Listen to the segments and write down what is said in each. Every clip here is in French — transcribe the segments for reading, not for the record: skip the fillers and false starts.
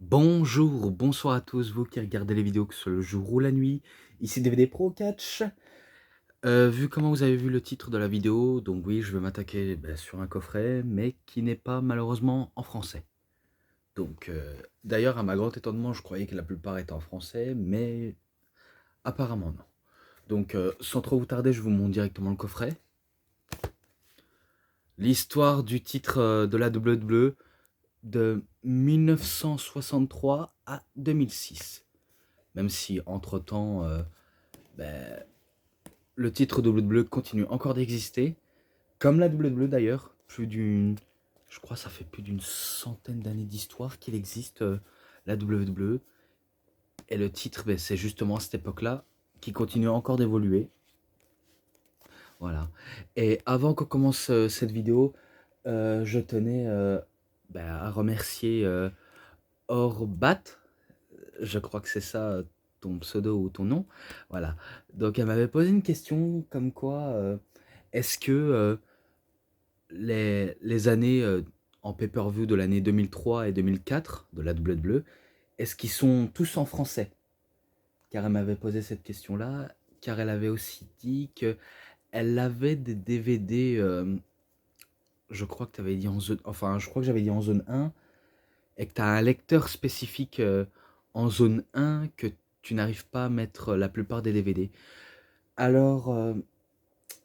Bonjour, bonsoir à tous, vous qui regardez les vidéos, que ce soit le jour ou la nuit. Ici DVD Pro Catch. Vu comment vous avez vu le titre de la vidéo, donc oui, je vais m'attaquer sur un coffret, mais qui n'est pas malheureusement en français. Donc, d'ailleurs, à ma grande étonnement, je croyais que la plupart étaient en français, mais apparemment non. Donc, sans trop vous tarder, je vous montre directement le coffret. L'histoire du titre de la WWE de 1963 à 2006. Même si, entre-temps, ben, le titre WWE continue encore d'exister, comme la WWE d'ailleurs, je crois que ça fait plus d'une centaine d'années d'histoire qu'il existe, la WWE, et le titre, c'est justement à cette époque-là, qui continue encore d'évoluer, voilà. Et avant qu'on commence cette vidéo, je tenais à remercier Orbat, je crois que c'est ça ton pseudo ou ton nom, voilà. Donc elle m'avait posé une question comme quoi, est-ce que les années en pay-per-view de l'année 2003 et 2004 de la WWE, est-ce qu'ils sont tous en français? Car elle m'avait posé cette question-là, car elle avait aussi dit qu'elle avait des DVD, je crois que tu avais dit en zone, enfin je crois que j'avais dit en zone 1, et que tu as un lecteur spécifique en zone 1 que tu n'arrives pas à mettre la plupart des DVD. Alors,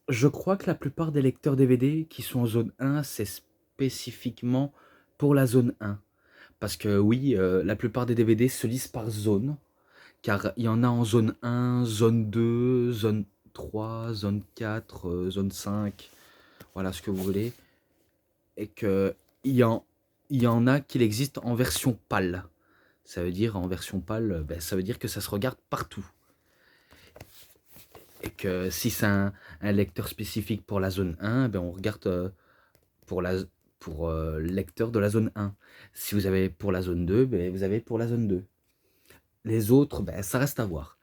je crois que la plupart des lecteurs DVD qui sont en zone 1, c'est spécifiquement pour la zone 1. Parce que oui, la plupart des DVD se lisent par zone, car il y en a en zone 1, zone 2, zone 3, zone 4, zone 5, voilà ce que vous voulez. Et que il y en a qui existent en version PAL. Ça veut dire, en version PAL, ça veut dire que ça se regarde partout. Et que si c'est un lecteur spécifique pour la zone 1, on regarde pour le lecteur de la zone 1. Si vous avez pour la zone 2, vous avez pour la zone 2. Les autres, ça reste à voir.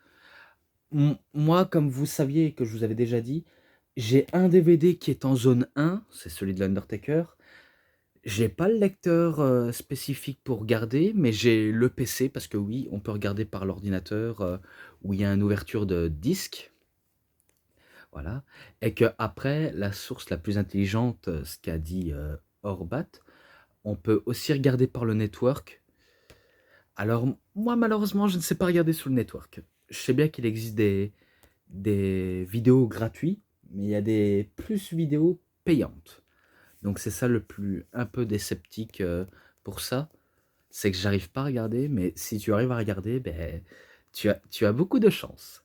Moi, comme vous saviez et que je vous avais déjà dit, j'ai un DVD qui est en zone 1, c'est celui de l'Undertaker. J'ai pas le lecteur spécifique pour regarder, mais j'ai le PC parce que oui, on peut regarder par l'ordinateur où il y a une ouverture de disque. Voilà. Et que après, la source la plus intelligente, ce qu'a dit Orbat, on peut aussi regarder par le network. Alors, moi, malheureusement, je ne sais pas regarder sur le network. Je sais bien qu'il existe des vidéos gratuites, mais il y a des plus vidéos payantes. Donc, c'est ça le plus un peu déceptique pour ça. C'est que j'arrive pas à regarder, mais si tu arrives à regarder, tu as beaucoup de chance.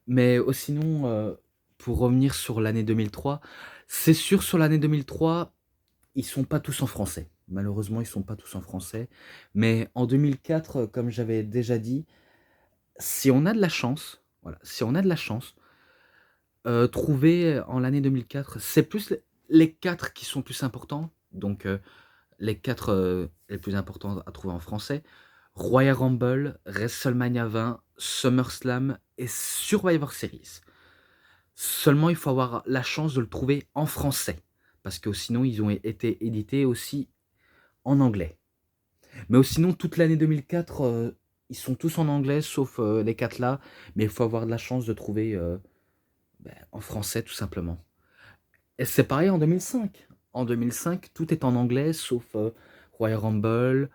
Mais sinon, pour revenir sur l'année 2003, c'est sûr, sur l'année 2003, ils sont pas tous en français. Malheureusement, ils sont pas tous en français. Mais en 2004, comme j'avais déjà dit, si on a de la chance, voilà, si on a de la chance, trouver en l'année 2004, c'est plus les 4 qui sont plus importants. Donc, les 4 les plus importants à trouver en français: Royal Rumble, WrestleMania 20, SummerSlam et Survivor Series. Seulement, il faut avoir la chance de le trouver en français, parce que sinon, ils ont été édités aussi en anglais. Mais sinon, toute l'année 2004, ils sont tous en anglais, sauf les 4 là, mais il faut avoir de la chance de trouver en français, tout simplement. Et c'est pareil en 2005. En 2005, tout est en anglais, sauf Royal Rumble,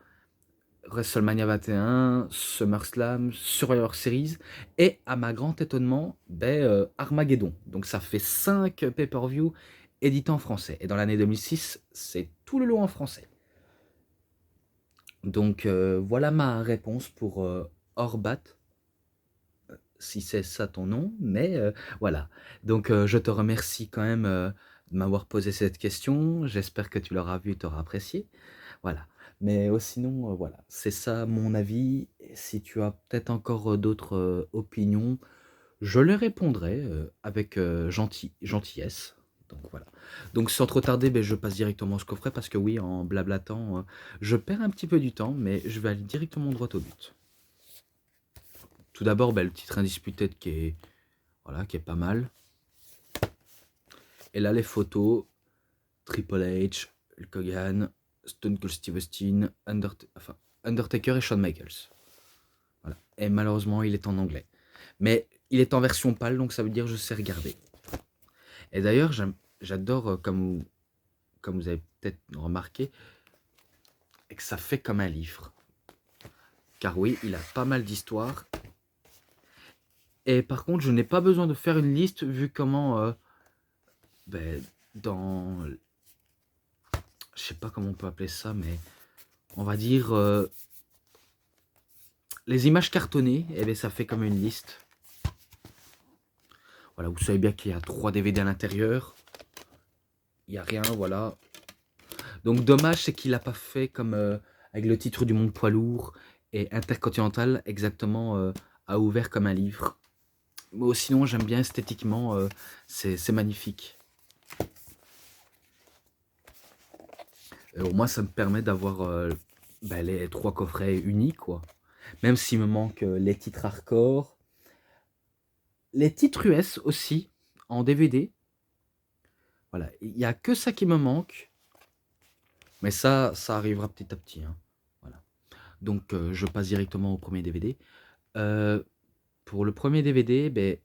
WrestleMania 21, SummerSlam, Survivor Series, et à ma grand étonnement, Armageddon. Donc ça fait 5 pay-per-view édités en français. Et dans l'année 2006, c'est tout le lot en français. Donc voilà ma réponse pour Orbat, si c'est ça ton nom, mais voilà. Donc je te remercie quand même de m'avoir posé cette question. J'espère que tu l'auras vu, tu auras apprécié. Voilà. Mais sinon, voilà, c'est ça mon avis. Et si tu as peut-être encore d'autres opinions, je les répondrai avec gentillesse. Donc voilà. Donc sans trop tarder, je passe directement au coffret parce que oui, en blablatant, je perds un petit peu du temps, mais je vais aller directement droit au but. Tout d'abord, le titre Undisputed voilà, qui est pas mal. Et là, les photos: Triple H, Hulk Hogan, Stone Cold Steve Austin, Undertaker et Shawn Michaels. Voilà. Et malheureusement, il est en anglais. Mais il est en version pâle, donc ça veut dire que je sais regarder. Et d'ailleurs, j'adore, comme vous avez peut-être remarqué, que ça fait comme un livre. Car oui, il a pas mal d'histoires. Et par contre, je n'ai pas besoin de faire une liste vu comment, dans, je sais pas comment on peut appeler ça, mais on va dire les images cartonnées, et bien ça fait comme une liste. Voilà, vous savez bien qu'il y a 3 DVD à l'intérieur. Il n'y a rien, voilà. Donc dommage, c'est qu'il n'a pas fait comme avec le titre du monde poids lourd et Intercontinental, exactement à ouvert comme un livre. Mais sinon, j'aime bien esthétiquement, c'est magnifique. Au moins, ça me permet d'avoir les 3 coffrets unis, quoi. Même s'il me manque les titres hardcore, les titres US aussi, en DVD. Voilà, il n'y a que ça qui me manque. Mais ça arrivera petit à petit, hein. Voilà. Donc, je passe directement au premier DVD. Pour le premier DVD,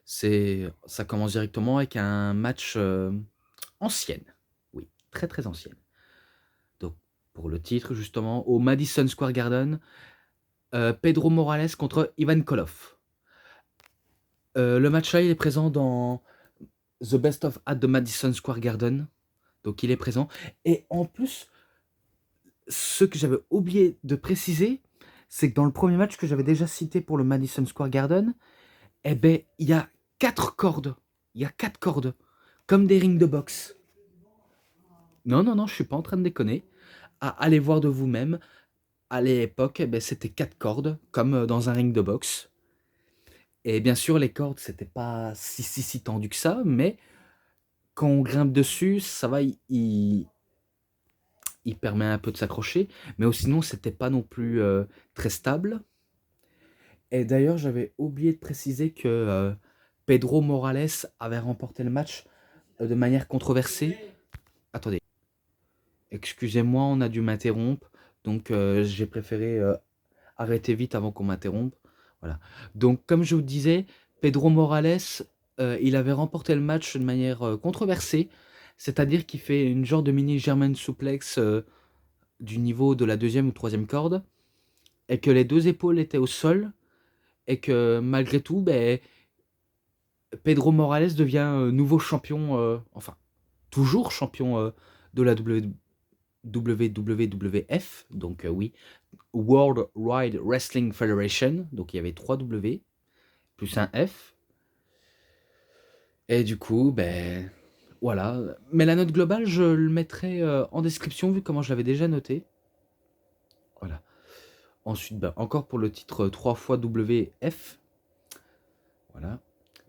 ça commence directement avec un match ancienne. Oui, très très ancienne. Donc, pour le titre, justement, au Madison Square Garden, Pedro Morales contre Ivan Koloff. Le match-là, il est présent dans The Best of at the Madison Square Garden. Donc, il est présent. Et en plus, ce que j'avais oublié de préciser, c'est que dans le premier match que j'avais déjà cité pour le Madison Square Garden, eh ben, il y a 4 cordes. Il y a 4 cordes. Comme des rings de boxe. Non, non, non, je suis pas en train de déconner. Allez voir de vous-même. À l'époque, eh ben, c'était 4 cordes, comme dans un ring de boxe. Et bien sûr, les cordes, c'était pas si tendu que ça, mais quand on grimpe dessus, ça va, il permet un peu de s'accrocher. Mais sinon, c'était pas non plus très stable. Et d'ailleurs, j'avais oublié de préciser que Pedro Morales avait remporté le match de manière controversée. Attendez, excusez-moi, on a dû m'interrompre. Donc, j'ai préféré arrêter vite avant qu'on m'interrompe. Voilà. Donc, comme je vous disais, Pedro Morales, il avait remporté le match de manière controversée. C'est-à-dire qu'il fait une genre de mini German suplex du niveau de la deuxième ou troisième corde. Et que les 2 épaules étaient au sol. Et que malgré tout, Pedro Morales devient nouveau champion, enfin, toujours champion de la WWF, donc oui, World Wide Wrestling Federation, donc il y avait 3 W, plus un F, et du coup, voilà. Mais la note globale, je le mettrai en description, vu comment je l'avais déjà noté. Voilà. Ensuite, encore pour le titre 3 fois WF, voilà.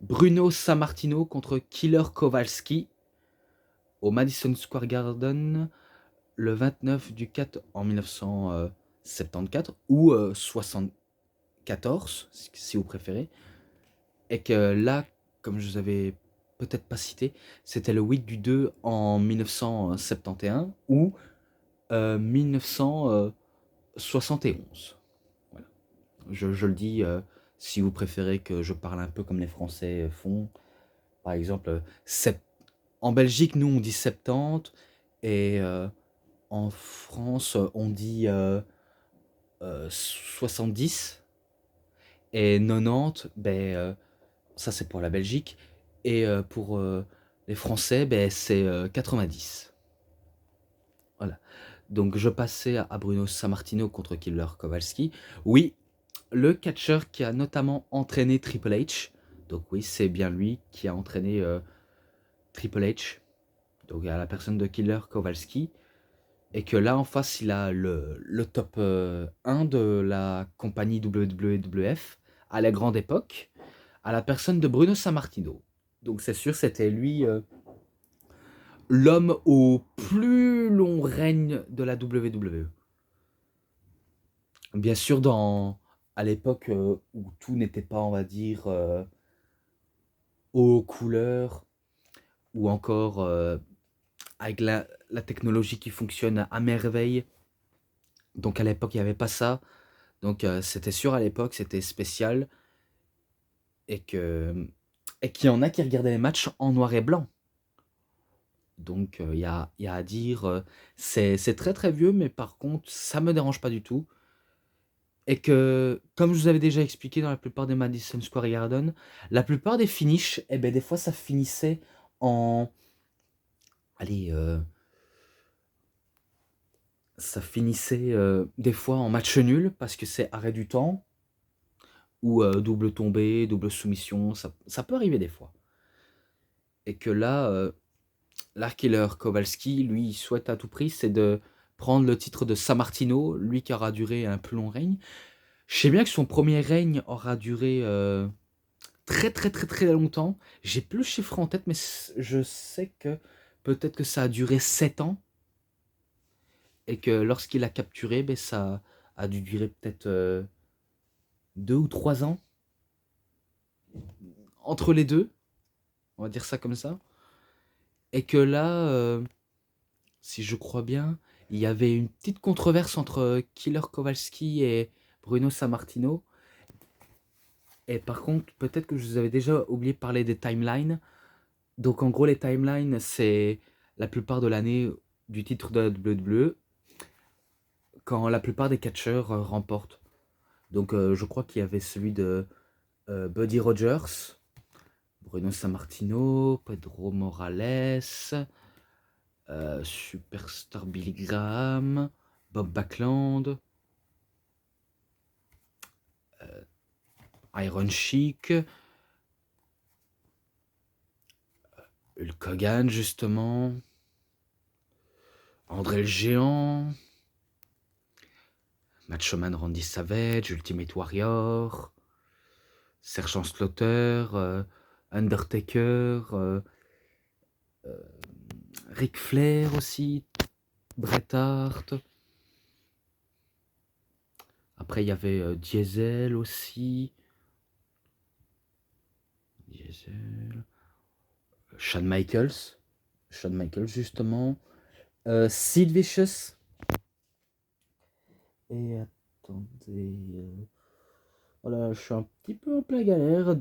Bruno Sammartino contre Killer Kowalski au Madison Square Garden le 29 du 4 en 1974 ou 74 si vous préférez. Et que là, comme je vous avais peut-être pas cité, c'était le 8 du 2 en 1971 ou 1971. Voilà. Je le dis si vous préférez que je parle un peu comme les Français font. Par exemple, en Belgique, nous on dit 70 et en France on dit 70 et 90, ça c'est pour la Belgique. Et pour les Français, c'est 90. Voilà. Donc je passais à Bruno Sammartino contre Killer Kowalski. Oui, le catcheur qui a notamment entraîné Triple H. Donc oui, c'est bien lui qui a entraîné Triple H. Donc à la personne de Killer Kowalski. Et que là en face, il a le top 1 de la compagnie WWF à la grande époque, à la personne de Bruno Sammartino. Donc c'est sûr, c'était lui l'homme au plus long règne de la WWE. Bien sûr, à l'époque où tout n'était pas, on va dire, aux couleurs, ou encore avec la technologie qui fonctionne à merveille, Donc à l'époque, il n'y avait pas ça. Donc c'était sûr à l'époque, c'était spécial. Et qu'il y en a qui regardaient les matchs en noir et blanc. Donc il y a à dire, c'est très très vieux, mais par contre, ça me dérange pas du tout. Et que, comme je vous avais déjà expliqué dans la plupart des Madison Square Garden, la plupart des finishes, eh ben, des fois ça finissait en. Allez, ça finissait des fois en match nul parce que c'est arrêt du temps ou double tombée, double soumission, ça peut arriver des fois. Et que là, l'Arkiller Kowalski, lui, il souhaite à tout prix, c'est de prendre le titre de Sammartino, lui qui aura duré un plus long règne. Je sais bien que son premier règne aura duré très très très très longtemps. J'ai plus le chiffre en tête, mais je sais que peut-être que ça a duré 7 ans et que lorsqu'il a capturé, ben, ça a dû durer peut-être 2 ou 3 ans entre les deux, on va dire ça comme ça. Et que là, si je crois bien, il y avait une petite controverse entre Killer Kowalski et Bruno Sammartino. Et par contre, peut-être que je vous avais déjà oublié de parler des timelines. Donc en gros, les timelines, c'est la plupart de l'année du titre de la WWE, quand la plupart des catcheurs remportent. Donc je crois qu'il y avait celui de Buddy Rogers, Bruno Sammartino, Pedro Morales, Superstar Billy Graham, Bob Backlund, Iron Sheik, Hulk Hogan justement, André le Géant, Macho Man Randy Savage, Ultimate Warrior, Sergent Slaughter, Undertaker, Ric Flair aussi, Bret Hart. Après, il y avait Diesel aussi. Diesel. Shawn Michaels. Shawn Michaels, justement. Sid Vicious. Et attendez. Voilà, je suis un petit peu en plein galère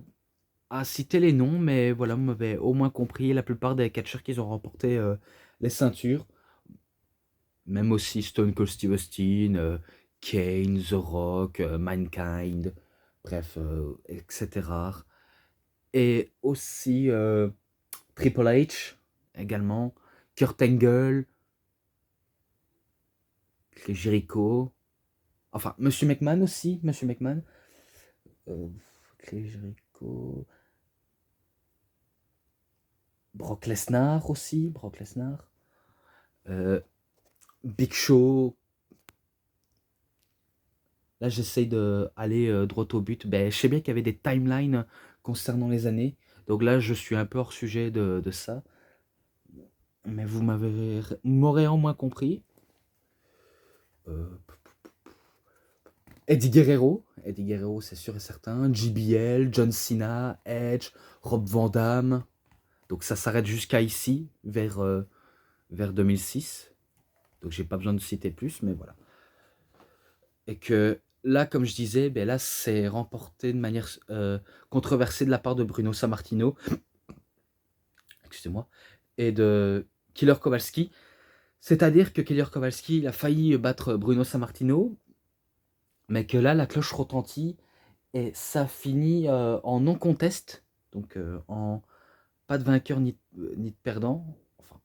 à citer les noms, mais voilà, vous m'avez au moins compris. La plupart des catcheurs qui ont remporté les ceintures. Même aussi Stone Cold Steve Austin, Kane, The Rock, Mankind, bref, etc. Et aussi Triple H également, Kurt Angle, Chris Jericho, enfin Monsieur McMahon aussi, Monsieur McMahon, Chris Jericho, Brock Lesnar aussi, Brock Lesnar, euh, Big Show. Là, j'essaye d'aller droit au but. Ben, je sais bien qu'il y avait des timelines concernant les années. Donc là, je suis un peu hors sujet de ça. Mais vous m'aurez en moins compris. Euh, Eddie Guerrero. Eddie Guerrero, c'est sûr et certain. JBL, John Cena, Edge, Rob Van Dam. Donc ça s'arrête jusqu'à ici, vers 2006. Donc j'ai pas besoin de citer plus, mais voilà. Et que là, comme je disais, ben là, c'est remporté de manière controversée de la part de Bruno Sammartino, excusez-moi, et de Killer Kowalski. C'est-à-dire que Killer Kowalski, il a failli battre Bruno Sammartino, mais que là, la cloche retentit et ça finit en non-contest, donc en pas de vainqueur ni de perdant, enfin,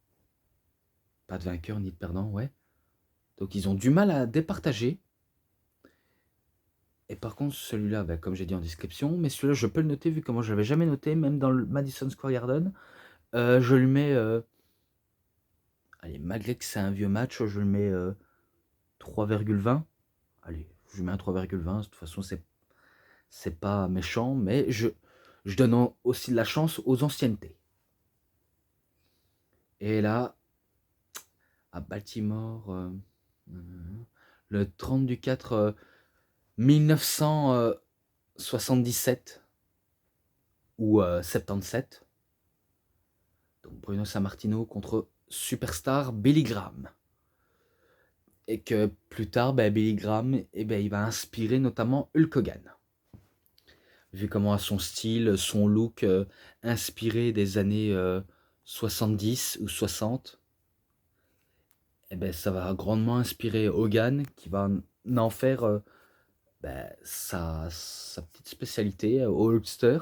pas de vainqueur ni de perdant, ouais. Donc ils ont du mal à départager. Et par contre, celui-là, bah, comme j'ai dit en description, mais celui-là, je peux le noter vu que moi, je l'avais jamais noté, même dans le Madison Square Garden. Je lui mets, allez, malgré que c'est un vieux match, je lui mets 3,20. Allez, je lui mets un 3,20. De toute façon, c'est pas méchant, mais je donne aussi de la chance aux anciennetés. Et là, à Baltimore, le 30 du 4 1977 ou 77. Donc Bruno Sammartino contre Superstar Billy Graham. Et que plus tard, Billy Graham, il va inspirer notamment Hulk Hogan. Vu comment a son style, son look inspiré des années 70 ou 60, ça va grandement inspirer Hogan qui va en faire sa petite spécialité au Hulkster.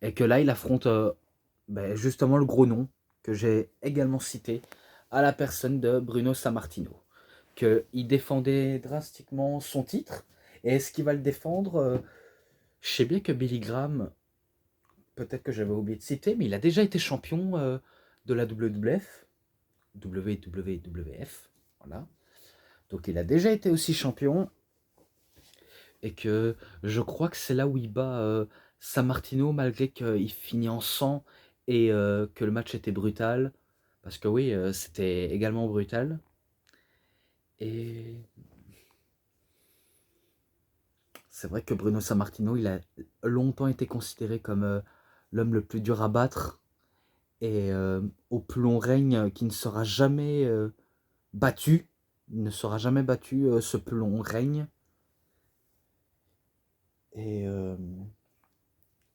Et que là, il affronte justement le gros nom que j'ai également cité à la personne de Bruno Sammartino. Qu'il défendait drastiquement son titre. Et est-ce qu'il va le défendre Je sais bien que Billy Graham, peut-être que j'avais oublié de citer, mais il a déjà été champion de la WWF. WWF, voilà. Donc il a déjà été aussi champion. Et que je crois que c'est là où il bat Sammartino, malgré qu'il finit en sang et que le match était brutal. Parce que oui, c'était également brutal. Et c'est vrai que Bruno Sammartino, il a longtemps été considéré comme l'homme le plus dur à battre et au plus long règne qui ne sera jamais battu. Il ne sera jamais battu ce plus long règne. Et, euh,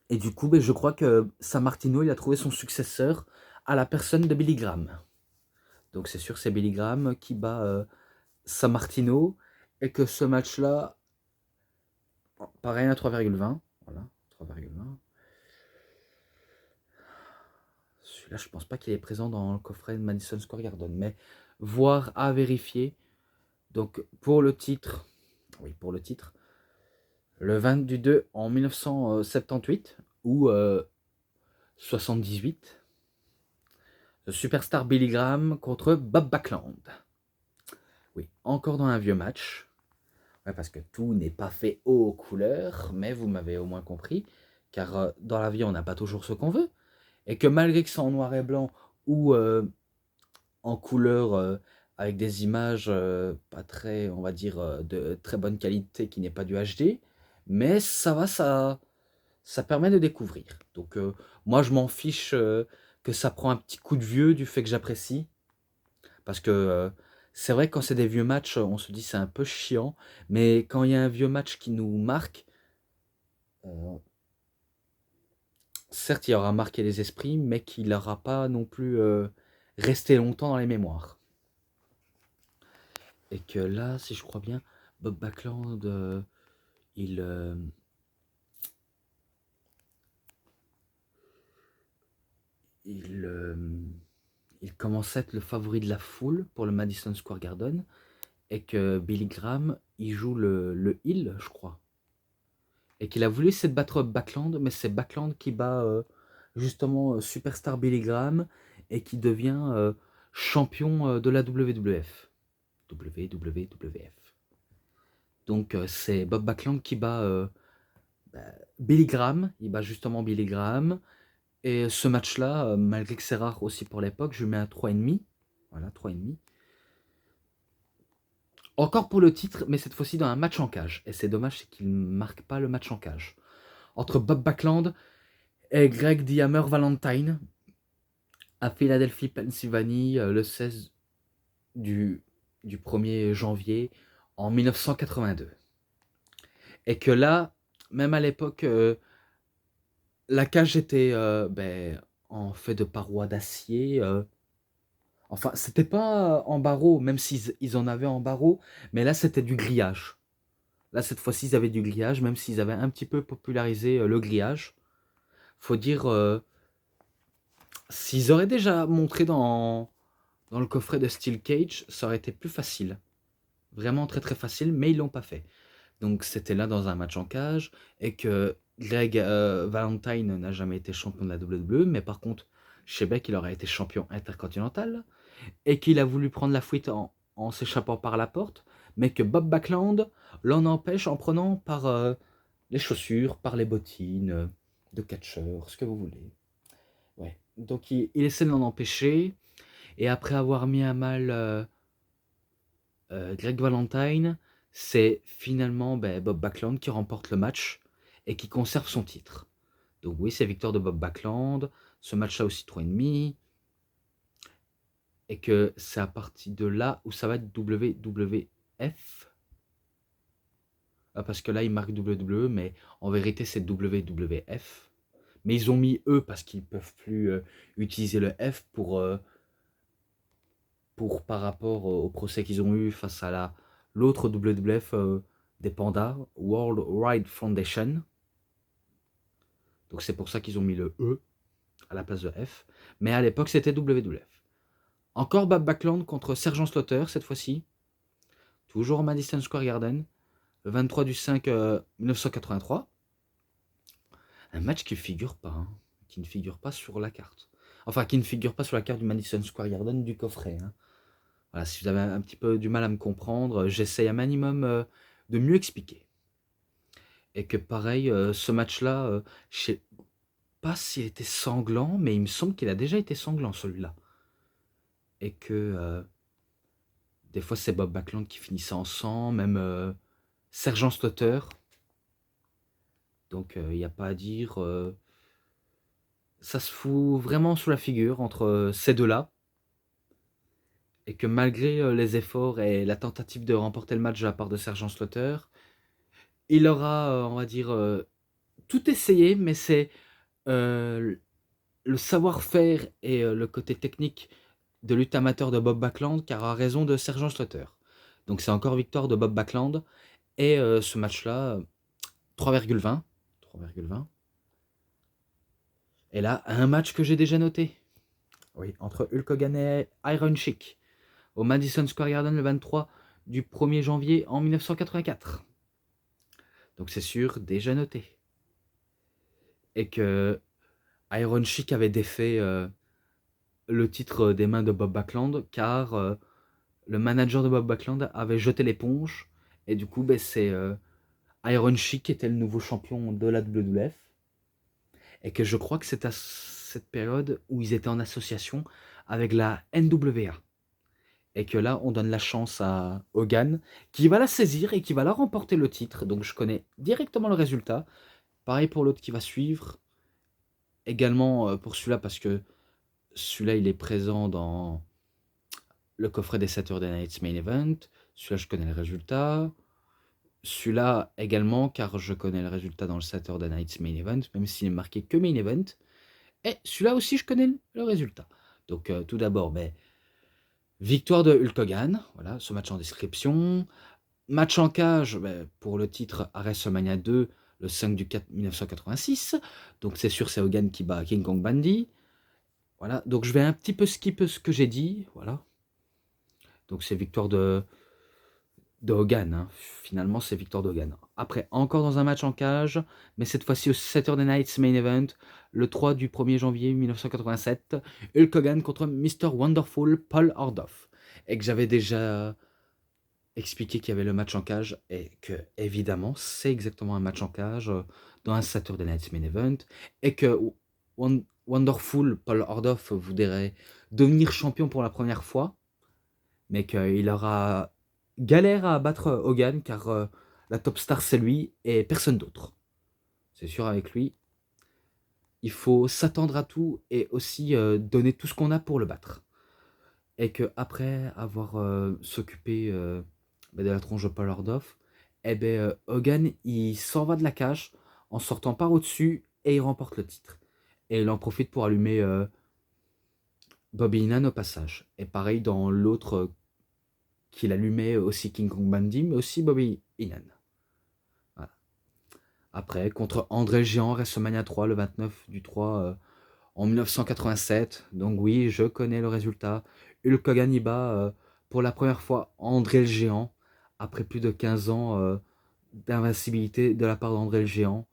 et du coup, je crois que Sammartino, il a trouvé son successeur à la personne de Billy Graham. Donc c'est sûr, c'est Billy Graham qui bat Sammartino et que ce match-là, pareil à 3,20. Voilà, 3,20. Celui-là, je pense pas qu'il est présent dans le coffret de Madison Square Garden, mais voir à vérifier. Donc pour le titre, le 22 en 1978 ou 78, le Superstar Billy Graham contre Bob Backlund. Oui, encore dans un vieux match. Ouais, parce que tout n'est pas fait aux couleurs, mais vous m'avez au moins compris, car dans la vie, on n'a pas toujours ce qu'on veut. Et que malgré que c'est en noir et blanc ou en couleur avec des images pas très, on va dire, de très bonne qualité qui n'est pas du HD, mais ça va, ça permet de découvrir. Donc moi je m'en fiche que ça prend un petit coup de vieux du fait que j'apprécie, parce que c'est vrai que quand c'est des vieux matchs, on se dit c'est un peu chiant, mais quand il y a un vieux match qui nous marque, euh, certes il aura marqué les esprits, mais qu'il n'aura pas non plus resté longtemps dans les mémoires. Et que là, si je crois bien, Bob Backlund, il, euh, il, euh, il commence à être le favori de la foule pour le Madison Square Garden, et que Billy Graham, il joue le heel, je crois. Et qu'il a voulu essayer de battre Backlund, mais c'est Backlund qui bat justement Superstar Billy Graham et qui devient champion de la WWF. WWF. Donc c'est Bob Backlund qui bat bah, Billy Graham, il bat justement Billy Graham. Et ce match-là, malgré que c'est rare aussi pour l'époque, je mets à 3,5. Voilà, 3,5. Encore pour le titre, mais cette fois-ci dans un match en cage. Et c'est dommage, c'est qu'il ne marque pas le match en cage. Entre Bob Backlund et Greg The Hammer Valentine à Philadelphie, Pennsylvanie, le 16 du 1er janvier en 1982. Et que là, même à l'époque, la cage était en fait de parois d'acier. Enfin, c'était pas en barreau, même s'ils en avaient en barreau, mais là c'était du grillage. Là, cette fois-ci, ils avaient du grillage, même s'ils avaient un petit peu popularisé le grillage. Faut dire, s'ils auraient déjà montré dans le coffret de Steel Cage, ça aurait été plus facile. Vraiment très très facile, mais ils l'ont pas fait. Donc c'était là dans un match en cage, et que Greg Valentine n'a jamais été champion de la WWE, mais par contre, je sais bien qu'il aurait été champion intercontinental, et qu'il a voulu prendre la fuite en s'échappant par la porte, mais que Bob Backlund l'en empêche en prenant par les chaussures, par les bottines de catcheur, ce que vous voulez. Ouais. Donc il essaie de l'en empêcher, et après avoir mis à mal Greg Valentine, c'est finalement Bob Backlund qui remporte le match et qui conserve son titre. Donc oui, c'est victoire de Bob Backlund. Ce match-là aussi 3,5. Et que c'est à partir de là où ça va être WWF. Parce que là, ils marquent WWE, mais en vérité, c'est WWF. Mais ils ont mis E parce qu'ils peuvent plus utiliser le F pour par rapport au procès qu'ils ont eu face à l'autre WWF des pandas, World Wide Foundation. Donc c'est pour ça qu'ils ont mis le E à la place de F. Mais à l'époque, c'était WWF. Encore Bob Backlund contre Sergeant Slaughter cette fois-ci. Toujours au Madison Square Garden. Le 23 du 5 1983. Un match qui figure pas, hein, qui ne figure pas sur la carte. Enfin, qui ne figure pas sur la carte du Madison Square Garden du coffret. Hein. Voilà, si vous avez un petit peu du mal à me comprendre, j'essaye un minimum de mieux expliquer. Et que pareil, ce match-là, je sais pas s'il était sanglant, mais il me semble qu'il a déjà été sanglant celui-là. Et que des fois c'est Bob Backlund qui finissait en sang, même Sergeant Slaughter. Donc il n'y a pas à dire. Ça se fout vraiment sous la figure entre ces deux-là. Et que malgré les efforts et la tentative de remporter le match de la part de Sergeant Slaughter, il aura, on va dire, tout essayé, mais c'est le savoir-faire et le côté technique de lutte amateur de Bob Backlund qui a raison de Sergeant Slaughter. Donc c'est encore victoire de Bob Backlund. Et ce match-là, 3,20. 3,20. Et là, un match que j'ai déjà noté. Oui, entre Hulk Hogan et Iron Sheik. Au Madison Square Garden le 23 du 1er janvier en 1984. Donc c'est sûr, déjà noté. Et que Iron Sheik avait défait le titre des mains de Bob Backlund car le manager de Bob Backlund avait jeté l'éponge. Et du coup, c'est Iron Sheik qui était le nouveau champion de la WWF. Et que je crois que c'est à cette période où ils étaient en association avec la NWA. Et que là, on donne la chance à Hogan, qui va la saisir et qui va la remporter le titre. Donc je connais directement le résultat. Pareil pour l'autre qui va suivre. Également pour celui-là, parce que celui-là, il est présent dans le coffret des Saturday Night's Main Event. Celui-là, je connais le résultat. Celui-là également, car je connais le résultat dans le Saturday Night's Main Event, même s'il est marqué que Main Event. Et celui-là aussi, je connais le résultat. Donc tout d'abord, victoire de Hulk Hogan, voilà, ce match en description. Match en cage pour le titre à WrestleMania 2, le 5 du 4 1986. Donc c'est sûr, c'est Hogan qui bat King Kong Bundy. Voilà, donc je vais un petit peu skipper ce que j'ai dit. Voilà. Donc c'est victoire de Hogan. Hein. Finalement, c'est victoire de Hogan. Après, encore dans un match en cage, mais cette fois-ci au Saturday Night's Main Event, le 3 du 1er janvier 1987, Hulk Hogan contre Mr. Wonderful Paul Orndorff. Et que j'avais déjà expliqué qu'il y avait le match en cage et que, évidemment, c'est exactement un match en cage dans un Saturday Night's Main Event et que Wonderful Paul Orndorff voudrait devenir champion pour la première fois, mais qu'il aura galère à battre Hogan car la top star c'est lui et personne d'autre. C'est sûr, avec lui, il faut s'attendre à tout et aussi donner tout ce qu'on a pour le battre. Et qu'après avoir s'occupé de la tronche de Paul Orndorff, Hogan il s'en va de la cage en sortant par au-dessus et il remporte le titre. Et il en profite pour allumer Bobby Heenan au passage. Et pareil dans l'autre qu'il allumait aussi King Kong Bundy, mais aussi Bobby Heenan. Voilà. Après, contre André le Géant, WrestleMania 3, le 29 du 3 en 1987. Donc oui, je connais le résultat. Hulk Hogan y bat pour la première fois André le Géant, après plus de 15 ans d'invincibilité de la part d'André le Géant,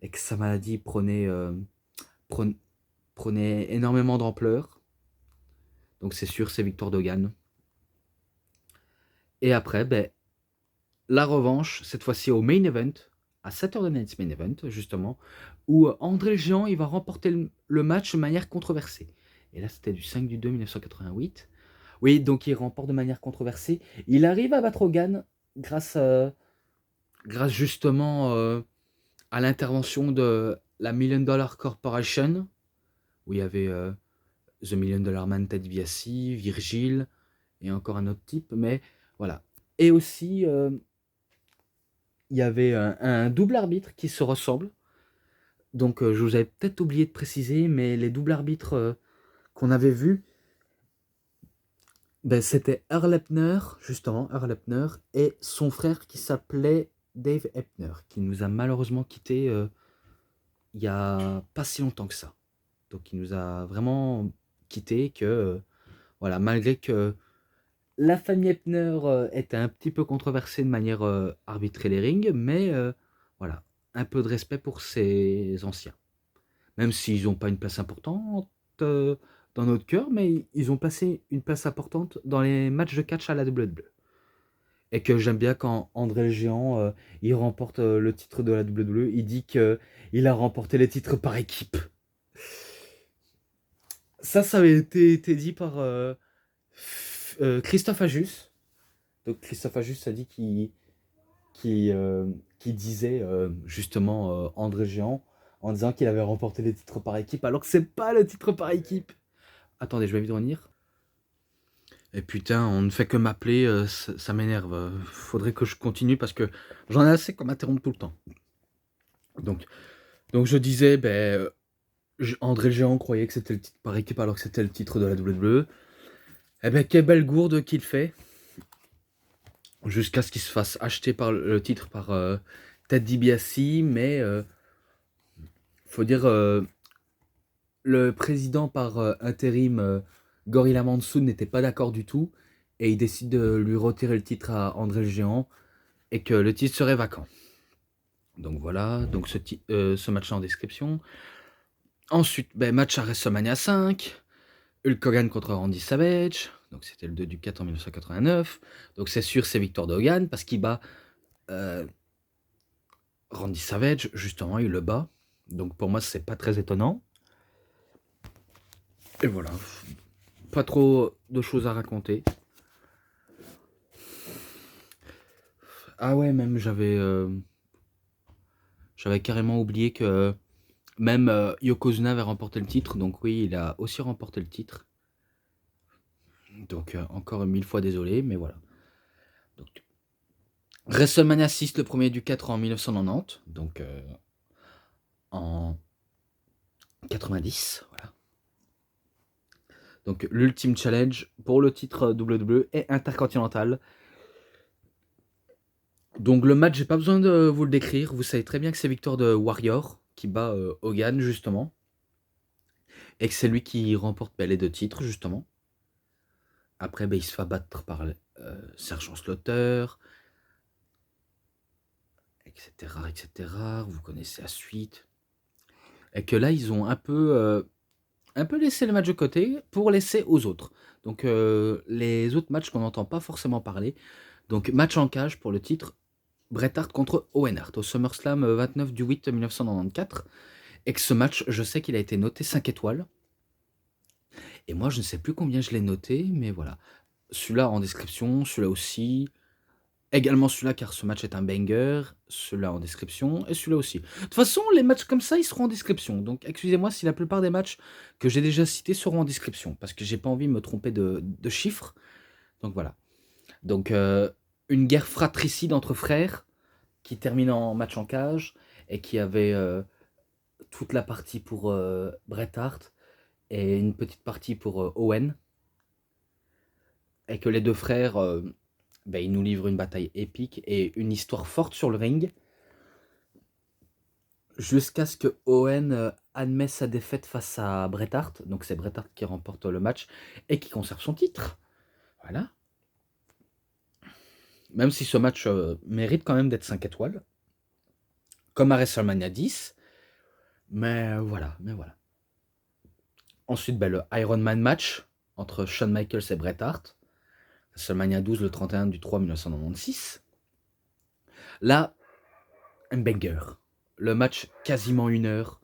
et que sa maladie prenait énormément d'ampleur. Donc c'est sûr, c'est victoire d'Hogan. Et après, la revanche, cette fois-ci au Main Event, à Saturday Night's Main Event, justement, où André le Géant il va remporter le match de manière controversée. Et là, c'était du 5 du 2 1988. Oui, donc il remporte de manière controversée. Il arrive à battre Hogan grâce justement à l'intervention de la Million Dollar Corporation, où il y avait The $1 Million Man, Ted DiBiase, Virgil, et encore un autre type, mais voilà. Et aussi, il y avait un double arbitre qui se ressemble. Donc, je vous avais peut-être oublié de préciser, mais les doubles arbitres qu'on avait vus, ben, c'était Earl Hebner, justement, Earl Hebner, et son frère qui s'appelait Dave Hebner, qui nous a malheureusement quittés il y a pas si longtemps que ça. Donc, il nous a vraiment quittés que, voilà, malgré que la famille Hebner était un petit peu controversée de manière arbitrer les rings, mais voilà, un peu de respect pour ses anciens. Même s'ils n'ont pas une place importante dans notre cœur, mais ils ont passé une place importante dans les matchs de catch à la WWE. Et que j'aime bien quand André le Géant, il remporte le titre de la WWE, il dit qu'il a remporté les titres par équipe. Ça avait été dit par Christophe Ajus. Donc Christophe Ajus a dit qu'il disait justement André Géant en disant qu'il avait remporté les titres par équipe, alors que c'est pas le titre par équipe. Attendez, je vais vite revenir. Et putain, on ne fait que m'appeler, ça m'énerve. Faudrait que je continue parce que j'en ai assez qu'on m'interrompt tout le temps. Donc je disais, André le Géant croyait que c'était le titre par équipe alors que c'était le titre de la WWE. Eh ben, quelle belle gourde qu'il fait. Jusqu'à ce qu'il se fasse acheter par le titre par Ted DiBiase, mais faut dire le président par intérim Gorilla Monsoon n'était pas d'accord du tout et il décide de lui retirer le titre à André le Géant et que le titre serait vacant. Donc voilà, donc ce match en description. Ensuite, match à WrestleMania 5, Hulk Hogan contre Randy Savage, donc c'était le 2 du 4 en 1989. Donc c'est sûr, c'est victoire de Hogan parce qu'il bat Randy Savage, justement, il le bat. Donc pour moi, c'est pas très étonnant. Et voilà, pas trop de choses à raconter. Ah ouais, même j'avais carrément oublié que même Yokozuna avait remporté le titre. Donc oui, il a aussi remporté le titre. Donc encore 1000 fois désolé, mais voilà. Donc, WrestleMania 6, le premier du 4 en 1990. Donc en 90, voilà. Donc l'Ultime Challenge pour le titre WWE et intercontinental. Donc le match, j'ai pas besoin de vous le décrire. Vous savez très bien que c'est victoire de Warrior qui bat Hogan justement. Et que c'est lui qui remporte les 2 titres justement. Après, il se fait battre par Sergent Slaughter, etc., etc. Vous connaissez la suite. Et que là, ils ont un peu laissé le match de côté pour laisser aux autres. Donc les autres matchs qu'on n'entend pas forcément parler. Donc match en cage pour le titre Bret Hart contre Owen Hart au SummerSlam 29 du 8 1994. Et que ce match, je sais qu'il a été noté 5 étoiles. Et moi, je ne sais plus combien je l'ai noté, mais voilà. Celui-là en description, celui-là aussi. Également celui-là, car ce match est un banger. Celui-là en description, et celui-là aussi. De toute façon, les matchs comme ça, ils seront en description. Donc, excusez-moi si la plupart des matchs que j'ai déjà cités seront en description, parce que j'ai pas envie de me tromper de chiffres. Donc, voilà. Donc, une guerre fratricide entre frères, qui termine en match en cage, et qui avait toute la partie pour Bret Hart, et une petite partie pour Owen. Et que les deux frères, ils nous livrent une bataille épique et une histoire forte sur le ring. Jusqu'à ce que Owen admet sa défaite face à Bret Hart. Donc c'est Bret Hart qui remporte le match et qui conserve son titre. Voilà. Même si ce match mérite quand même d'être 5 étoiles. Comme à WrestleMania 10. Mais voilà. Ensuite, le Iron Man match entre Shawn Michaels et Bret Hart. WrestleMania 12, le 31 du 3 1996. Là, un banger. Le match, quasiment 1 heure.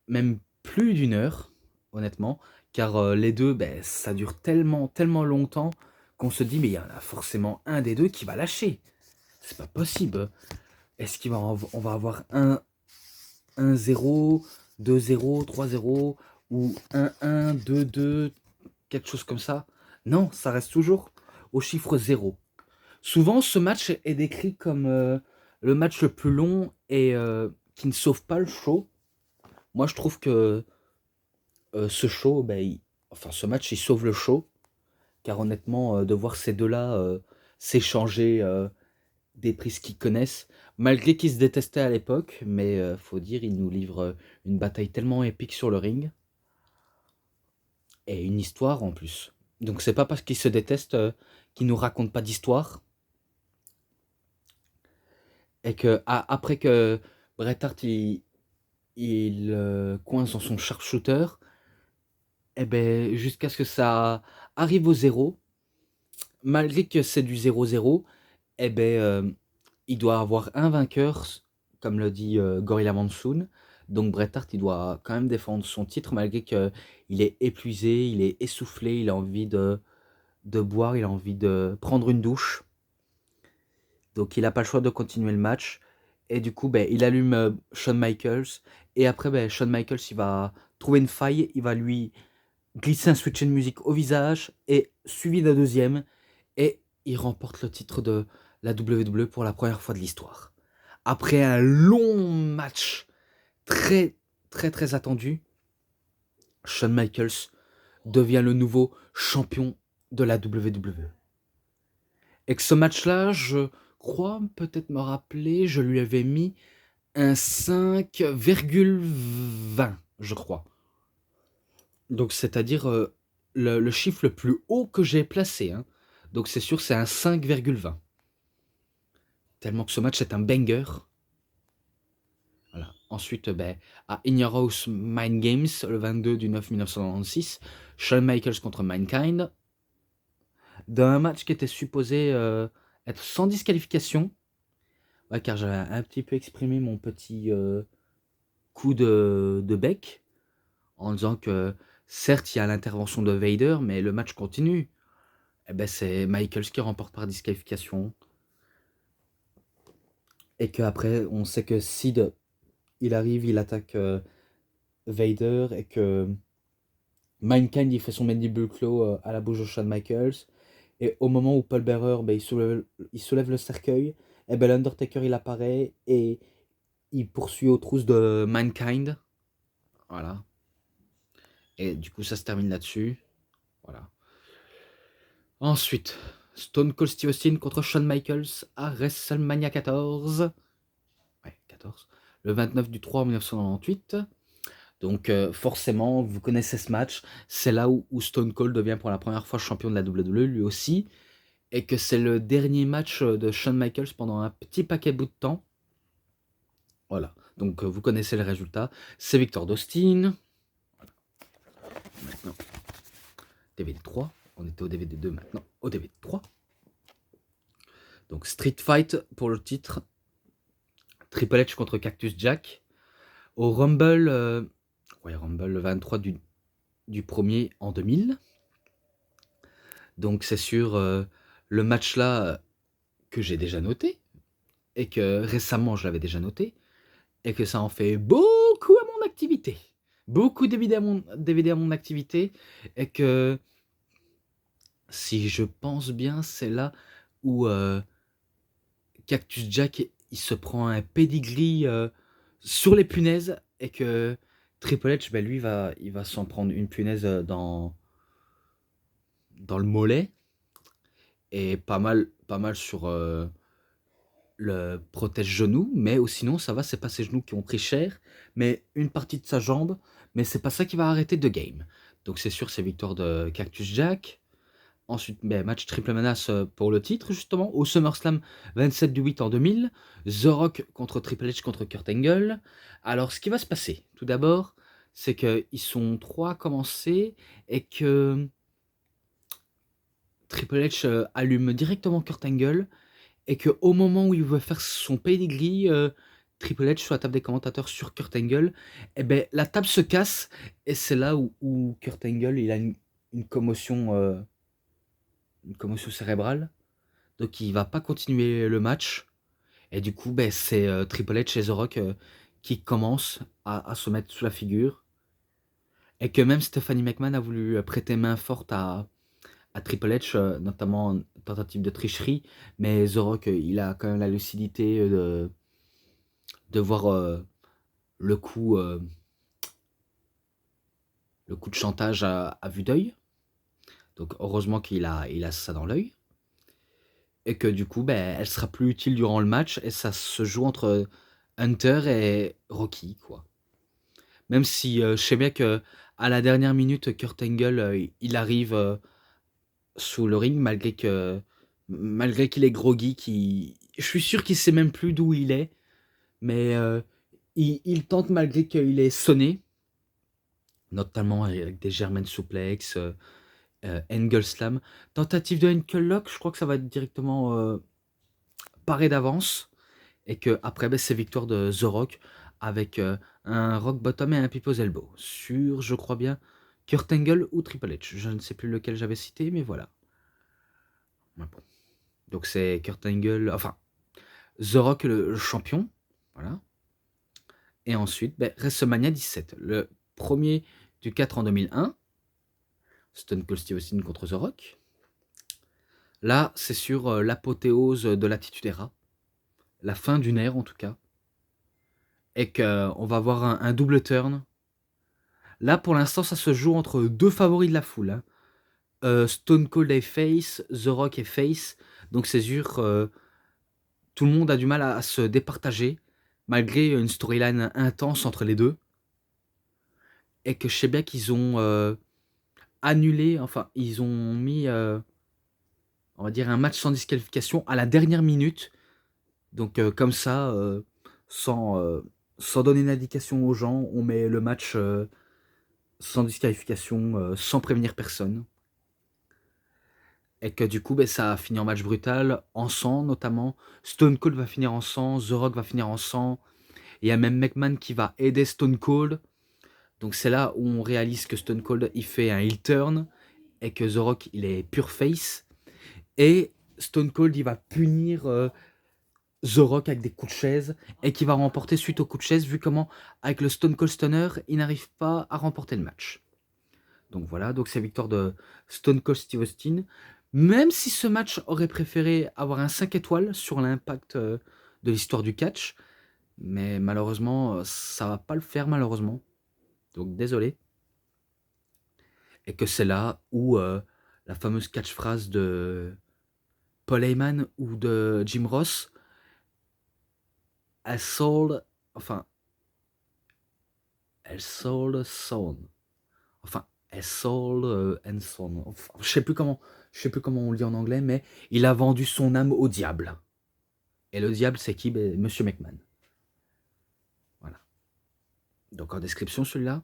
Même plus d'1 heure, honnêtement. Car les deux, ça dure tellement longtemps qu'on se dit, mais il y en a forcément un des deux qui va lâcher. C'est pas possible. Est-ce qu'on va avoir 1-0, 2-0, 3-0 ou 1-1, 2-2, quelque chose comme ça. Non, ça reste toujours au chiffre 0. Souvent, ce match est décrit comme le match le plus long et qui ne sauve pas le show. Moi, je trouve que ce show, enfin ce match, il sauve le show, car honnêtement, de voir ces deux-là s'échanger des prises qu'ils connaissent, malgré qu'ils se détestaient à l'époque, mais faut dire, ils nous livrent une bataille tellement épique sur le ring, et une histoire en plus. Donc c'est pas parce qu'ils se détestent qu'ils nous racontent pas d'histoire, et que après que Bret Hart il coince dans son sharpshooter, et ben jusqu'à ce que ça arrive au zéro, malgré que c'est du 0-0, eh ben, il doit avoir un vainqueur, comme le dit Gorilla Monsoon. Donc Bret Hart, il doit quand même défendre son titre, malgré qu'il est épuisé, il est essoufflé, il a envie de boire, il a envie de prendre une douche. Donc il n'a pas le choix de continuer le match. Et du coup, il allume Shawn Michaels. Et après, Shawn Michaels, il va trouver une faille, il va lui glisser un switch de musique au visage, et suivi d'un deuxième. Et il remporte le titre de la WWE pour la première fois de l'histoire. Après un long match très très très attendu, Shawn Michaels devient le nouveau champion de la WWE. Et que ce match-là, je crois peut-être me rappeler, je lui avais mis un 5,20, je crois. Donc c'est-à-dire le chiffre le plus haut que j'ai placé. Hein. Donc c'est sûr, c'est un 5,20. Tellement que ce match est un banger. Voilà. Ensuite, à In Your House Mind Games, le 22 du 9 1996, Shawn Michaels contre Mankind, d'un match qui était supposé être sans disqualification, ouais, car j'avais un petit peu exprimé mon petit coup de bec, en disant que certes, il y a l'intervention de Vader, mais le match continue. Et c'est Michaels qui remporte par disqualification. Et qu'après, on sait que Sid, il arrive, il attaque Vader, et que Mankind, il fait son mandible claw à la bouche de Shawn Michaels. Et au moment où Paul Bearer, il soulève le cercueil, et l'Undertaker, il apparaît et il poursuit aux trousses de Mankind. Voilà. Et du coup, ça se termine là-dessus. Voilà. Ensuite, Stone Cold Steve Austin contre Shawn Michaels à WrestleMania 14. Ouais, 14. Le 29 du 3 1998. Donc forcément, vous connaissez ce match. C'est là où Stone Cold devient pour la première fois champion de la WWE, lui aussi. Et que c'est le dernier match de Shawn Michaels pendant un petit paquet bout de temps. Voilà. Donc vous connaissez le résultat. C'est victoire d'Austin. Voilà. Maintenant, DVD 3. On était au DVD 2 maintenant. Au DVD 3. Donc Street Fight pour le titre. Triple H contre Cactus Jack. Au Rumble, Rumble le 23 du premier en 2000. Donc c'est sûr, le match là que j'ai déjà noté, et que récemment je l'avais déjà noté, et que ça en fait beaucoup à mon activité. Beaucoup de DVD à mon activité, et que si je pense bien, c'est là où Cactus Jack il se prend un pedigree sur les punaises, et que Triple H, lui, il va s'en prendre une punaise dans le mollet, et pas mal sur le protège-genou, mais sinon ça va, c'est pas ses genoux qui ont pris cher, mais une partie de sa jambe, mais c'est pas ça qui va arrêter The Game. Donc c'est sûr, c'est victoire de Cactus Jack. Ensuite, match triple menace pour le titre, justement, au SummerSlam 27 du 8 en 2000, The Rock contre Triple H contre Kurt Angle. Alors, ce qui va se passer, tout d'abord, c'est qu'ils sont trois à commencer, et que Triple H allume directement Kurt Angle, et qu'au moment où il veut faire son pedigree, Triple H sur la table des commentateurs sur Kurt Angle, la table se casse, et c'est là où Kurt Angle il a une commotion cérébrale, donc il va pas continuer le match, et du coup c'est Triple H et The Rock qui commencent à se mettre sous la figure, Et que même Stephanie McMahon a voulu prêter main forte à Triple H, notamment en tentative de tricherie, mais The Rock, il a quand même la lucidité de voir le coup, euh, le coup de chantage à vue d'œil. Donc heureusement il a ça dans l'œil. Et que du coup, ben, elle sera plus utile durant le match et ça se joue entre Hunter et Rocky, quoi. Même si je sais bien que à la dernière minute, Kurt Angle, il arrive sous le ring malgré qu'il est groggy, je suis sûr qu'il sait même plus d'où il est, mais il tente malgré qu'il est sonné, notamment avec des German suplex, Angle slam, tentative de ankle lock. Je crois que ça va être directement paré d'avance. Et que après, ben, c'est victoire de The Rock avec un rock bottom et un people's elbow sur, je crois bien, Kurt Angle ou Triple H. Je ne sais plus lequel j'avais cité, mais voilà. Ouais, bon. Donc c'est Kurt Angle, enfin The Rock le champion, voilà. Et ensuite, ben, WrestleMania 17, le premier du 4 en 2001, Stone Cold Steve Austin contre The Rock. Là, c'est sur l'apothéose de l'Attitude Era, la fin d'une ère en tout cas, et qu'on va avoir un double turn. Là, pour l'instant, ça se joue entre deux favoris de la foule, hein. Stone Cold est face, The Rock est face. Donc c'est sûr, tout le monde a du mal à se départager, malgré une storyline intense entre les deux. Et que je sais bien qu'ils ont annulé, enfin, ils ont mis, on va dire, un match sans disqualification à la dernière minute. Donc comme ça, sans, euh, sans donner une indication aux gens, on met le match sans disqualification, sans prévenir personne. Et que du coup, ben, ça a fini en match brutal, en sang notamment. Stone Cold va finir en sang, The Rock va finir en sang. Il y a même McMahon qui va aider Stone Cold. Donc c'est là où on réalise que Stone Cold, il fait un heel turn et que The Rock, il est pure face. Et Stone Cold, il va punir The Rock avec des coups de chaise et qui va remporter suite aux coups de chaise, vu comment, avec le Stone Cold Stunner, il n'arrive pas à remporter le match. Donc voilà, donc c'est victoire de Stone Cold Steve Austin. Même si ce match aurait préféré avoir un 5 étoiles sur l'impact de l'histoire du catch, mais malheureusement, ça va pas le faire malheureusement. Donc désolé. Et que c'est là où la fameuse catchphrase de Paul Heyman ou de Jim Ross, elle sold, enfin, elle sold son. Enfin, elle sold and son. Enfin, je sais plus comment on le dit en anglais, mais il a vendu son âme au diable. Et le diable, c'est qui? Ben, Monsieur McMahon. Voilà. Donc en description, celui-là.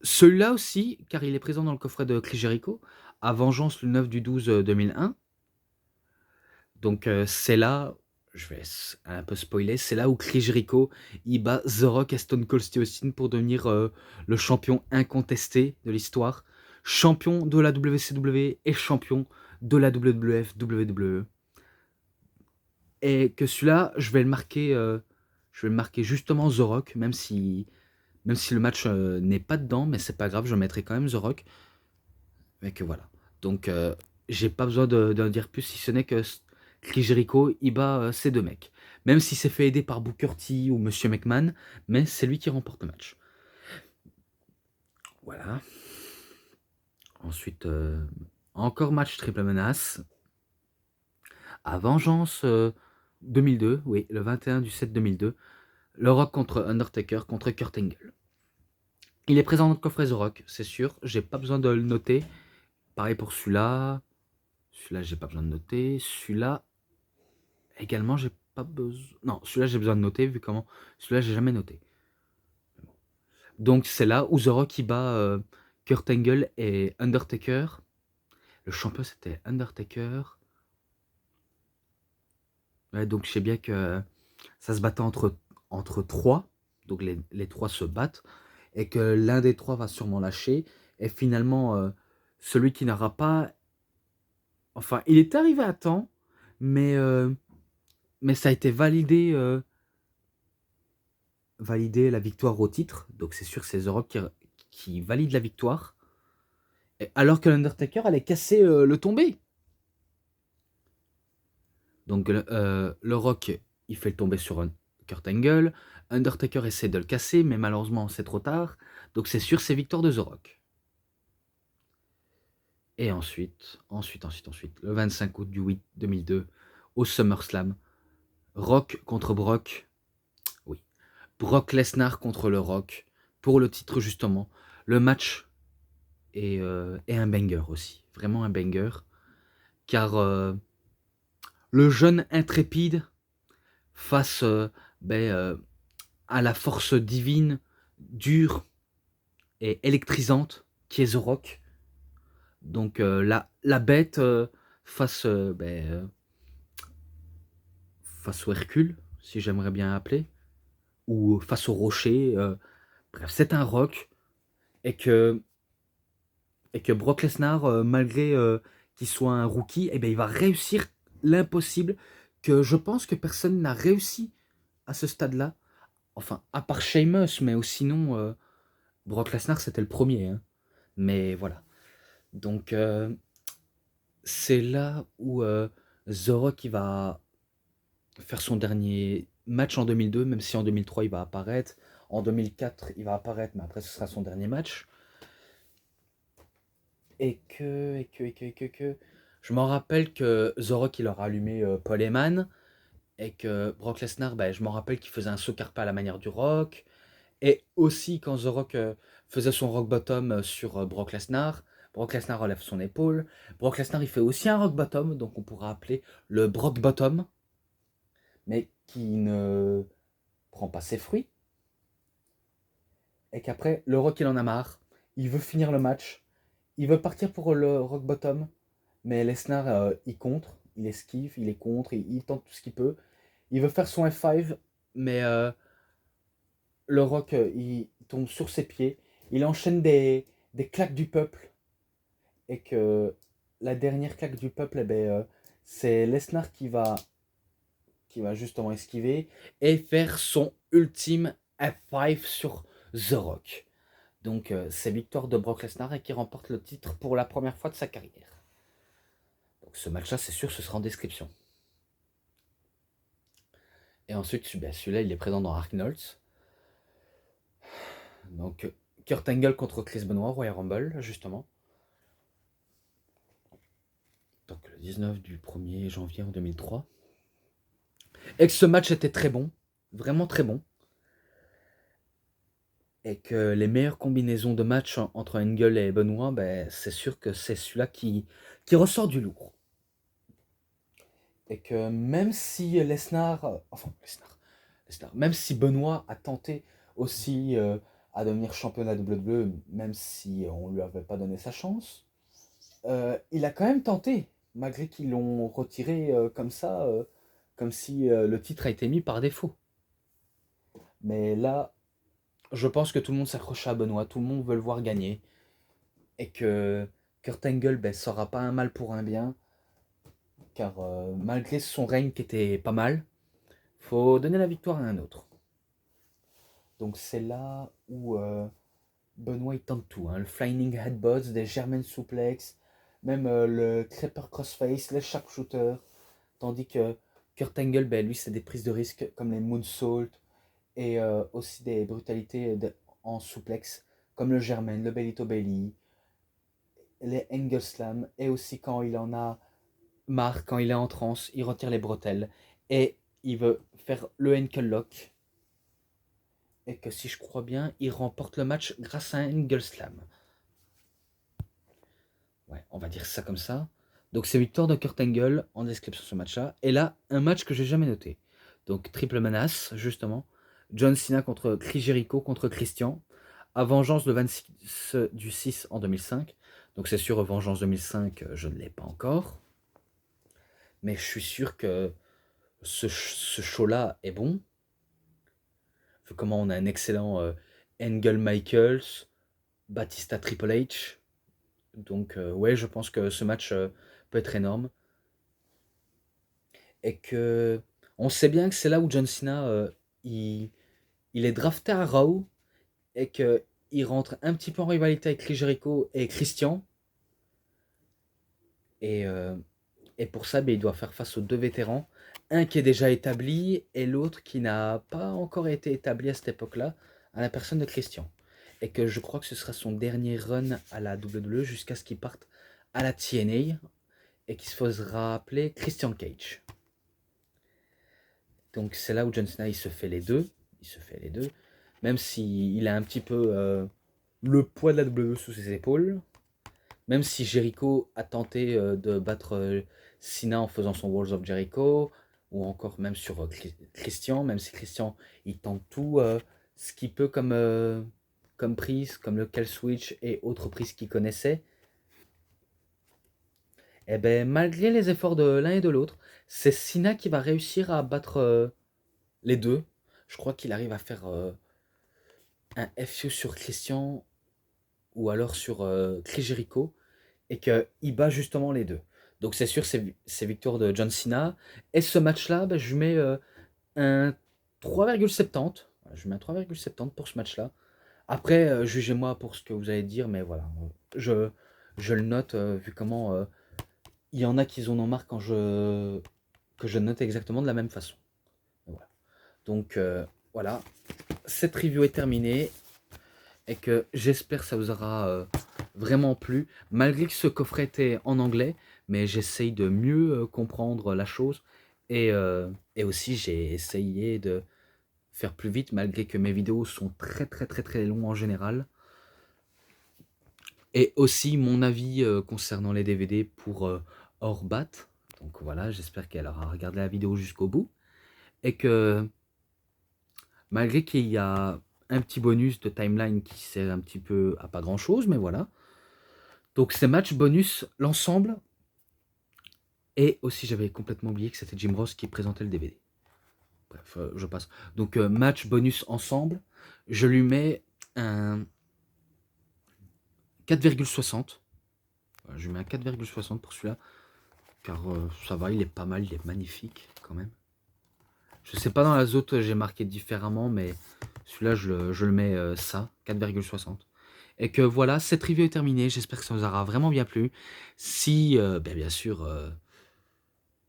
Celui-là aussi, car il est présent dans le coffret de Chris Jericho, à Vengeance le 9 du 12 2001. Donc c'est là, je vais un peu spoiler, c'est là où Chris Jericho il bat The Rock et Stone Cold Steve Austin pour devenir le champion incontesté de l'histoire, champion de la WCW et champion de la WWF WWE. Et que celui-là, je vais le marquer justement The Rock, même si le match n'est pas dedans, mais c'est pas grave, je mettrai quand même The Rock. Mais que voilà. Donc, j'ai pas besoin d'en dire plus, si ce n'est que Chris Jericho, il bat ces deux mecs. Même si c'est fait aider par Booker T ou Monsieur McMahon, mais c'est lui qui remporte le match. Voilà. Ensuite, encore match triple menace. À Vengeance 2002, oui, le 21 du 7 2002. Le Rock contre Undertaker contre Kurt Angle. Il est présent dans le coffret The Rock, c'est sûr. J'ai pas besoin de le noter. Pareil pour celui-là. Celui-là, j'ai pas besoin de noter. Celui-là, également, j'ai pas besoin. Non, celui-là, j'ai besoin de noter, vu comment. Celui-là, j'ai jamais noté. Donc, c'est là où The Rock il bat Kurt Angle et Undertaker. Le champion, c'était Undertaker. Ouais, donc, je sais bien que ça se battait entre trois. Donc, les trois se battent. Et que l'un des trois va sûrement lâcher. Et finalement, celui qui n'aura pas. Enfin, il est arrivé à temps, mais ça a été validé la victoire au titre. Donc c'est sûr que c'est The Rock qui valide la victoire, alors que l'Undertaker allait casser le tombé. Donc le Rock, il fait le tomber sur Kurt Angle. Undertaker essaie de le casser, mais malheureusement c'est trop tard. Donc c'est sûr, c'est victoire de The Rock. Et ensuite, le 25 août du 8 2002, au SummerSlam, Rock contre Brock. Oui. Brock Lesnar contre le Rock, pour le titre justement. Le match est un banger aussi. Vraiment un banger. Car le jeune intrépide face à la force divine, dure et électrisante, qui est The Rock. Donc la bête face, face au Hercule, si j'aimerais bien appeler, ou face au rocher. Bref, c'est un Rock. Et que Brock Lesnar, malgré qu'il soit un rookie, il va réussir l'impossible que je pense que personne n'a réussi à ce stade-là. Enfin, à part Sheamus, mais sinon, Brock Lesnar, c'était le premier. Hein. Mais voilà. Donc, c'est là où The Rock il va faire son dernier match en 2002, même si en 2003, il va apparaître. En 2004, il va apparaître, mais après, ce sera son dernier match. Et que... Je m'en rappelle que The Rock, il aura allumé Paul Heyman. Et que Brock Lesnar, je m'en rappelle qu'il faisait un saut carpé à la manière du Rock. Et aussi, quand The Rock faisait son rock bottom sur Brock Lesnar relève son épaule. Brock Lesnar, il fait aussi un rock bottom, donc on pourra appeler le Brock bottom, mais qui ne prend pas ses fruits. Et qu'après, le Rock, il en a marre. Il veut finir le match. Il veut partir pour le rock bottom, mais Lesnar, il contre, il esquive, il est contre, il tente tout ce qu'il peut. Il veut faire son F5, mais le Rock, il tombe sur ses pieds. Il enchaîne des claques du peuple. Et que la dernière claque du peuple, c'est Lesnar qui va justement esquiver et faire son ultime F5 sur The Rock. Donc c'est victoire de Brock Lesnar et qui remporte le titre pour la première fois de sa carrière. Donc ce match-là, c'est sûr, ce sera en description. Et ensuite, celui-là, il est présent dans Arknolts. Donc Kurt Angle contre Chris Benoit, Royal Rumble, justement. Donc le 19 du 1er janvier en 2003. Et que ce match était très bon, vraiment très bon. Et que les meilleures combinaisons de match entre Angle et Benoit, c'est sûr que c'est celui-là qui ressort du lourd. Et que même si Lesnar, même si Benoit a tenté aussi à devenir champion de la WWE, même si on lui avait pas donné sa chance, il a quand même tenté, malgré qu'ils l'ont retiré comme ça, comme si le titre a été mis par défaut. Mais là, je pense que tout le monde s'accroche à Benoit, tout le monde veut le voir gagner. Et que Kurt Angle sera pas un mal pour un bien. Car malgré son règne qui était pas mal, faut donner la victoire à un autre. Donc c'est là où Benoit il tente tout. Hein. Le Flying Headbutts, des German Suplex, même le Creeper Crossface, les Sharpshooter. Tandis que Kurt Angle, lui c'est des prises de risque comme les Moonsault et aussi des brutalités en suplex comme le German, le Belly to Belly, les Angle Slam, et aussi quand il en a marre, quand il est en transe, il retire les bretelles et il veut faire le ankle lock. Et que si je crois bien, il remporte le match grâce à un Angle Slam. Ouais, on va dire ça comme ça. Donc c'est victoire de Kurt Angle en description de ce match-là. Et là, un match que j'ai jamais noté. Donc triple menace, justement. John Cena contre Chris Jericho contre Christian. À Vengeance le 26 du 6 en 2005. Donc c'est sûr, Vengeance 2005, je ne l'ai pas encore. Mais je suis sûr que ce show-là est bon. Vu comment on a un excellent Angle Michaels, Batista Triple H. Donc ouais, je pense que ce match peut être énorme. Et que on sait bien que c'est là où John Cena il est drafté à Raw et que il rentre un petit peu en rivalité avec Chris Jericho et Christian. Et, euh, et pour ça, ben, il doit faire face aux deux vétérans. Un qui est déjà établi et l'autre qui n'a pas encore été établi à cette époque-là, à la personne de Christian. Et que je crois que ce sera son dernier run à la WWE jusqu'à ce qu'il parte à la TNA et qu'il se faisra appeler Christian Cage. Donc c'est là où John Cena il se fait les deux. Il se fait les deux. Même s'il a un petit peu le poids de la WWE sous ses épaules. Même si Jericho a tenté de battre Cena en faisant son Walls of Jericho, ou encore même sur Christian, même si Christian il tente tout ce qu'il peut comme prise, comme le Kill Switch et autres prises qu'il connaissait, et ben malgré les efforts de l'un et de l'autre, c'est Cena qui va réussir à battre les deux. Je crois qu'il arrive à faire un FU sur Christian ou alors sur Chris Jericho et qu'il bat justement les deux. Donc c'est sûr, c'est victoire de John Cena. Et ce match-là, ben, je mets un 3,70. Voilà, je mets un 3,70 pour ce match-là. Après, jugez-moi pour ce que vous allez dire, mais voilà. Je, je le note, vu comment il y en a qui en ont marre que je note exactement de la même façon. Voilà. Donc voilà, cette review est terminée et que j'espère que ça vous aura vraiment plu, malgré que ce coffret était en anglais, mais j'essaye de mieux comprendre la chose et aussi j'ai essayé de faire plus vite, malgré que mes vidéos sont très longues en général. Et aussi mon avis concernant les DVD pour Orbat. Donc voilà, j'espère qu'elle aura regardé la vidéo jusqu'au bout. Et que malgré qu'il y a un petit bonus de timeline qui sert un petit peu à pas grand chose, mais voilà. Donc ces matchs bonus, l'ensemble. Et aussi j'avais complètement oublié que c'était Jim Ross qui présentait le DVD. Bref, je passe. Donc match bonus ensemble, je lui mets un 4,60. Je lui mets un 4,60 pour celui-là. Car ça va, il est pas mal, il est magnifique quand même. Je sais pas dans les autres, j'ai marqué différemment, mais celui-là, je le mets ça, 4,60. Et que voilà, cette review est terminée. J'espère que ça vous aura vraiment bien plu. Si, bien sûr,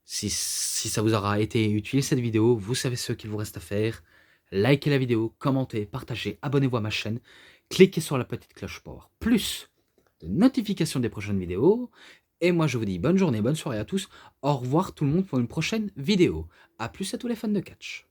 si ça vous aura été utile cette vidéo, vous savez ce qu'il vous reste à faire. Likez la vidéo, commentez, partagez, abonnez-vous à ma chaîne. Cliquez sur la petite cloche pour avoir plus de notifications des prochaines vidéos. Et moi, je vous dis bonne journée, bonne soirée à tous. Au revoir tout le monde pour une prochaine vidéo. A plus à tous les fans de catch.